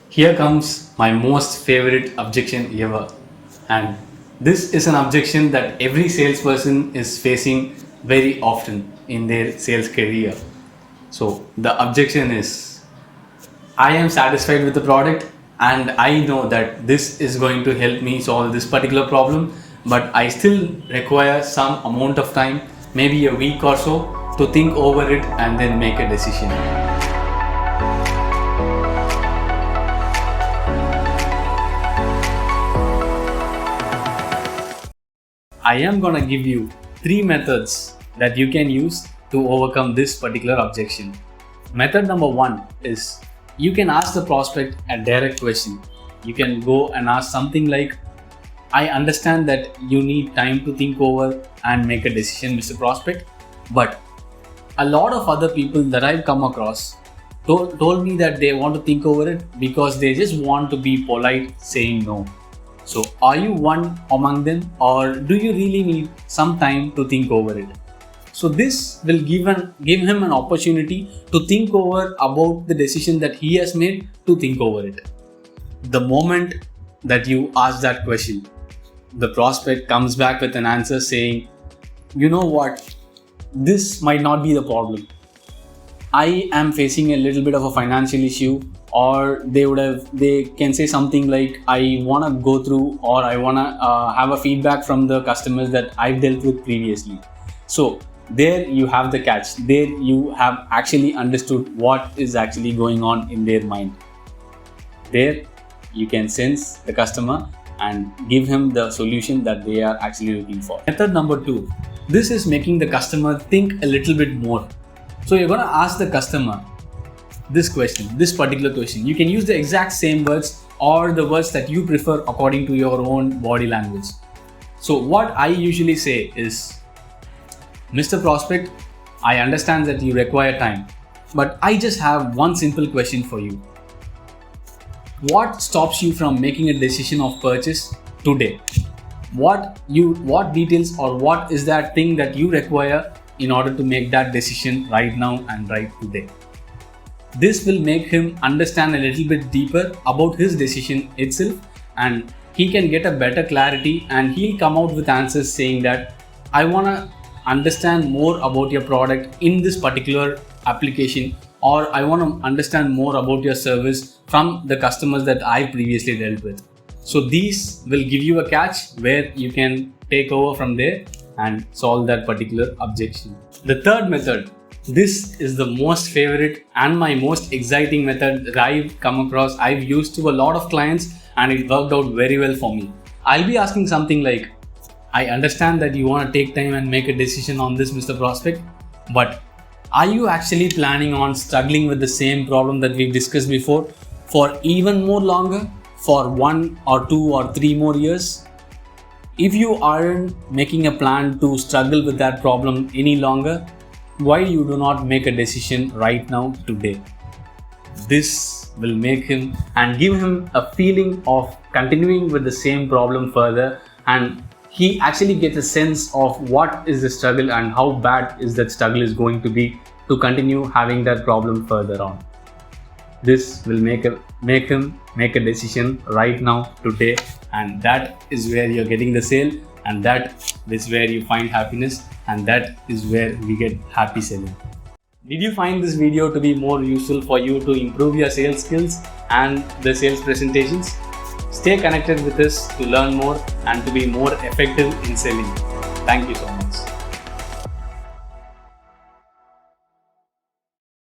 Here comes my most favorite objection ever. And this is an objection that every salesperson is facing very often in their sales career. So, the objection is I am satisfied with the product and I know that this is going to help me solve this particular problem, but I still require some amount of time, maybe a week or so, to think over it and then make a decision. I am gonna give you 3 methods that you can use to overcome this particular objection. Method number 1 is you can ask the prospect a direct question. You can go and ask something like, I understand that you need time to think over and make a decision, Mr. Prospect, but a lot of other people that I've come across told me that they want to think over it because they just want to be polite saying no. So are you one among them, or do you really need some time to think over it? So this will give him an opportunity to think over about the decision that he has made, to think over it. The moment that you ask that question, the prospect comes back with an answer saying, you know what, this might not be the problem. I am facing a little bit of a financial issue, or they can say something like, I want to go through, or I want to have a feedback from the customers that I've dealt with previously. So there you have the catch. There you have actually understood what is actually going on in their mind. There you can sense the customer and give him the solution that they are actually looking for. Method number 2. This is making the customer think a little bit more. So you're going to ask the customer this particular question. You can use the exact same words or the words that you prefer according to your own body language. So what I usually say is, Mr. Prospect, I understand that you require time, but I just have one simple question for you. What stops you from making a decision of purchase today? What details, or what is that thing that you require in order to make that decision right now and right today? This will make him understand a little bit deeper about his decision itself, and he can get a better clarity, and he'll come out with answers saying that I want to understand more about your product in this particular application, or I want to understand more about your service from the customers that I previously dealt with. So these will give you a catch where you can take over from there and solve that particular objection. The third method, this is the most favorite and my most exciting method that I've come across. I've used to a lot of clients and it worked out very well for me. I'll be asking something like, I understand that you want to take time and make a decision on this, Mr. Prospect, but are you actually planning on struggling with the same problem that we've discussed before for even more longer, for 1 or 2 or 3 more years? If you aren't making a plan to struggle with that problem any longer, why you do not make a decision right now today? This will make him and give him a feeling of continuing with the same problem further, and he actually gets a sense of what is the struggle and how bad is that struggle is going to be to continue having that problem further on. This will make him make a decision right now today, and that is where you're getting the sale, and that is where you find happiness, and that is where we get happy selling. Did you find this video to be more useful for you to improve your sales skills and the sales presentations? Stay connected with us to learn more and to be more effective in selling. Thank you so much.